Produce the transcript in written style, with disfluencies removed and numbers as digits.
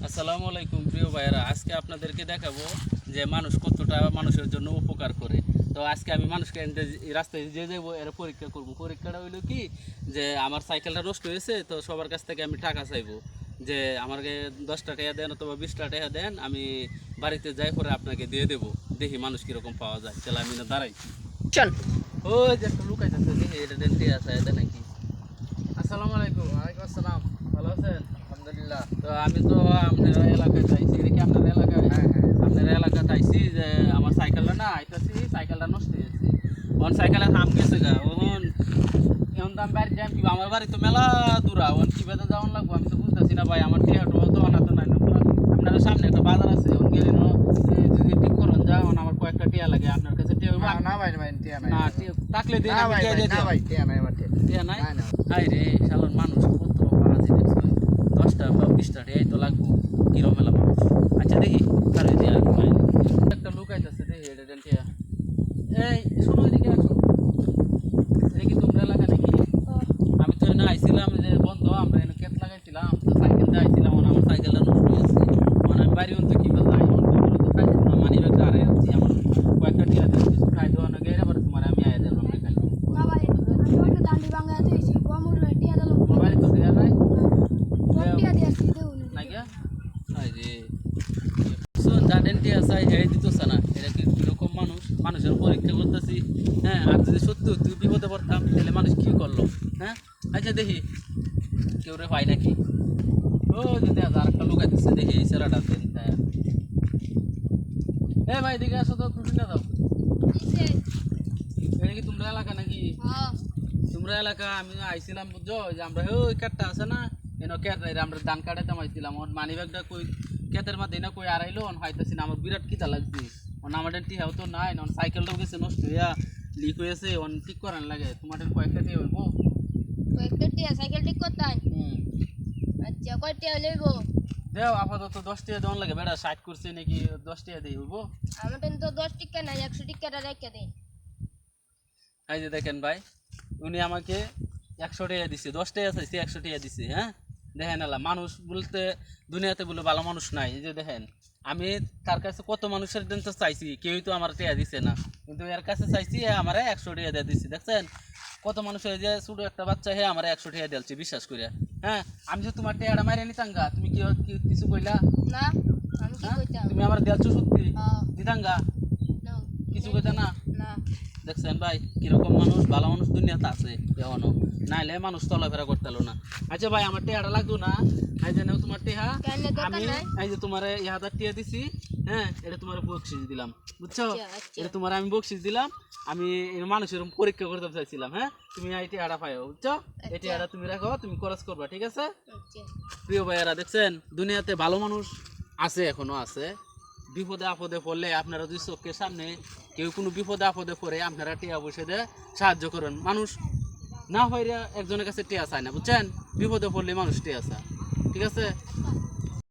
আসসালামু আলাইকুম প্রিয় ভাইয়েরা, আজকে আপনাদেরকে দেখাবো যে মানুষ কতটা মানুষের জন্য উপকার করে। তো আজকে আমি মানুষকে রাস্তায় যে যাবো এরা পরীক্ষা করব। পরীক্ষাটা হইলো কি, যে আমার সাইকেলটা নষ্ট হয়েছে, তো সবার কাছ থেকে আমি টাকা চাইবো যে আমাকে 10টা টাকা দেন অথবা 20টা টাকা দেন, আমি বাড়িতে যাই পরে আপনাকে দিয়ে দেবো। দেখি মানুষ কীরকম পাওয়া যায়। চলো আমি না দাঁড়াই, চল। ওই যে একটা লুকাই যাচ্ছে, দেখি এটা ডেন্টি আছে এটা নাকি। আসসালামু আলাইকুম। ওয়ালাইকুম আসসালাম। ভালো আছেন? আলহামদুলিল্লাহ। তো আমি তো আপনার এলাকায় চাইছি, এটা কি আপনার এলাকায়? হ্যাঁ হ্যাঁ। আপনার এলাকা চাইছি যে আমার সাইকেলটা না আইতেছি, সাইকেলটা নষ্ট হয়েছে। ওন সাইকেলের হাম গেছে গা, ওন এখন তো আমি বাড়ি যাই কি, আমার বাড়ি তো মেলা দূরা, ওন কিভাবে যাওয়ান লাগবো আমি তো বুঝতেছি না ভাই। আমার টিয়াটো তো না তো নাই না, আপনার সামনে একটা বাজার আছে, ওন গেলে যদি ঠিক করুন যাও, আমার কয়েকটা টিয়া লাগে। আপনার কাছে টিয়া না না ভাই ভাই টিয়া নাই। না টিয়া থাকলে দিন, না আমি ভাই টিয়া ভাই, দিয়ে না দিও। ভাই টিয়া নাই আমার টিয়া। টিয়া নাই? না না। হাই রে শালার মানুষ কত বাজে দেখছো, 10টা বা 20টা টিয়াই তো লাগবো, কিরম মেলা মানুষ। আচ্ছা দেখি তাহলে টিয়া একটা লোক আইতাছে, দেখি এটা দেন টিয়া। এই শোনো, এদিকে আসো। এটা কি তোমরা এলাকা নাকি? আমি তো এখানে আইছিলাম যে বন্ধ, আমরা এখানে ক্ষেত লাগাইছিলাম, তো সাইকেল দিয়ে আইছিলাম, আমার সাইকেলটা নষ্ট হয়েছে। মানে আমি বাড়ি অন্ত কিভাবে যাই, তো খাইছি না, মানি ব্যাগটা আড়াই আনছি। আমার কয়েকটা টিয়া দিয়ে কিছু খাই দেওয়া না গেলে আবার তোমার আমি আয়া দেবো আমরা খাই। মোবাইল তো দেওয়া নাই নাকি? এই যে শোন, যা টিয়া চাই হেরে দিতেছে না। এটা কি কিরকম মানুষ, মানুষের পরীক্ষা করতেছি। হ্যাঁ, আর যদি সত্যি তুই বিপদে পড়তাম তাহলে মানুষ কি করলো? হ্যাঁ, আচ্ছা দেখি কেউ রে পাই নাকি। ও যদি আর একটা লোক আছে, দেখি এই ছেলেটা দেন। হ্যাঁ, এ ভাই দিকে আসো তো, খুশি না দাও। এটা কি তোমরা এলাকা নাকি? তোমরা এলাকা আমি আইছিলাম বুঝছো, যে আমরা ওই ক্যাটটা আছে না, এনে ক্যাট আমরা ধান কাটাইতাম আইছিলাম। ওর মানি ব্যাগটা কই ক্ষেতের মধ্যে না কই আড়াইলো, হয়তাছি না, আমার বিরাট খিদা লাগছে। ওন আমার টিহাও তো নাই, ওন সাইকেলটাও গেছে নষ্ট হইয়া, লিক হয়েছে, ওন ঠিক করান লাগে। তোমার কয়েকটা টিয়া হইব? সাইকেল ঠিক করতাম। হুম, আচ্ছা কয়টা লইব? দেও আপাতত 10 টাকা দেওয়ান লাগে। বেড়া 60 করছে নাকি, 10 টাকা দিয়ে হইব? আমার তো 10 টিকা নাই, 100 টিকাটা রেখে দিন। এই যে দেখেন ভাই, উনি আমাকে 100 টাকা দিছে, 10 টাকা চাইছে, 100 টাকা দিছে। হ্যাঁ দেখেন, এলা মানুষ বলতে দুনিয়াতে বলে ভালো মানুষ নাই। এই যে দেখেন, আমি তার কাছে কত মানুষের দিন তো চাইছি, কেউই তো আমার টাকা দিছে না, কিন্তু এর কাছে চাইছি, আমার 100 টাকা দিয়ে দিচ্ছে। দেখছেন কত মানুষের, যে ছোটো একটা বাচ্চা হে আমার 100 টাকা দিয়েছে বিশ্বাস করে। হ্যাঁ, আমি যে তোমার টাকাটা মারিয়ে নিতাম গা, তুমি কিছু কইলা না আমি কি হ্যাঁ? কইতাম? তুমি আমার দিয়ালছো সত্যি হ্যাঁ। দিতাঙ্গা, নাও। কিছু কইতা না? না। দেখছেন ভাই কিরকম মানুষ, ভালো মানুষ দুনিয়াতে আছে এখনো, নাইলে মানুষ চলাফেরা করতে হলো না। আচ্ছা ভাই, আমার টেহাটা লাগতো না, এই যে নাও তোমার টেহা। কেন দরকার আমি নাই? এই যে তোমার 1000 টিয়া দিছি, হ্যাঁ এটা তোমার বকশিস দিলাম, বুঝছো? আচ্ছা, আচ্ছা। এটা তোমার আমি বকশিস দিলাম। আমি মানুষের পরীক্ষা করতে চাইছিলাম। হ্যাঁ, তুমি এই টেহাটা পাইও, বুঝছো? এই আচ্ছা। টেহাটা তুমি রাখো, তুমি খরচ করবা, ঠিক আছে? আচ্ছা। প্রিয় ভাইয়েরা, দেখছেন দুনিয়াতে ভালো মানুষ আছে, এখনো আছে। বিপদে আপদে পড়লে আপনারা দুই চোখের সামনে কেউ কোনো বিপদে আপদে পড়ে আপনারা টিয়া বসে দিয়ে সাহায্য করেন। মানুষ না হইলে একজনের কাছে টিয়া চায় না, বুঝছেন? বিপদে পড়লে মানুষ টিয়া চায়, ঠিক আছে?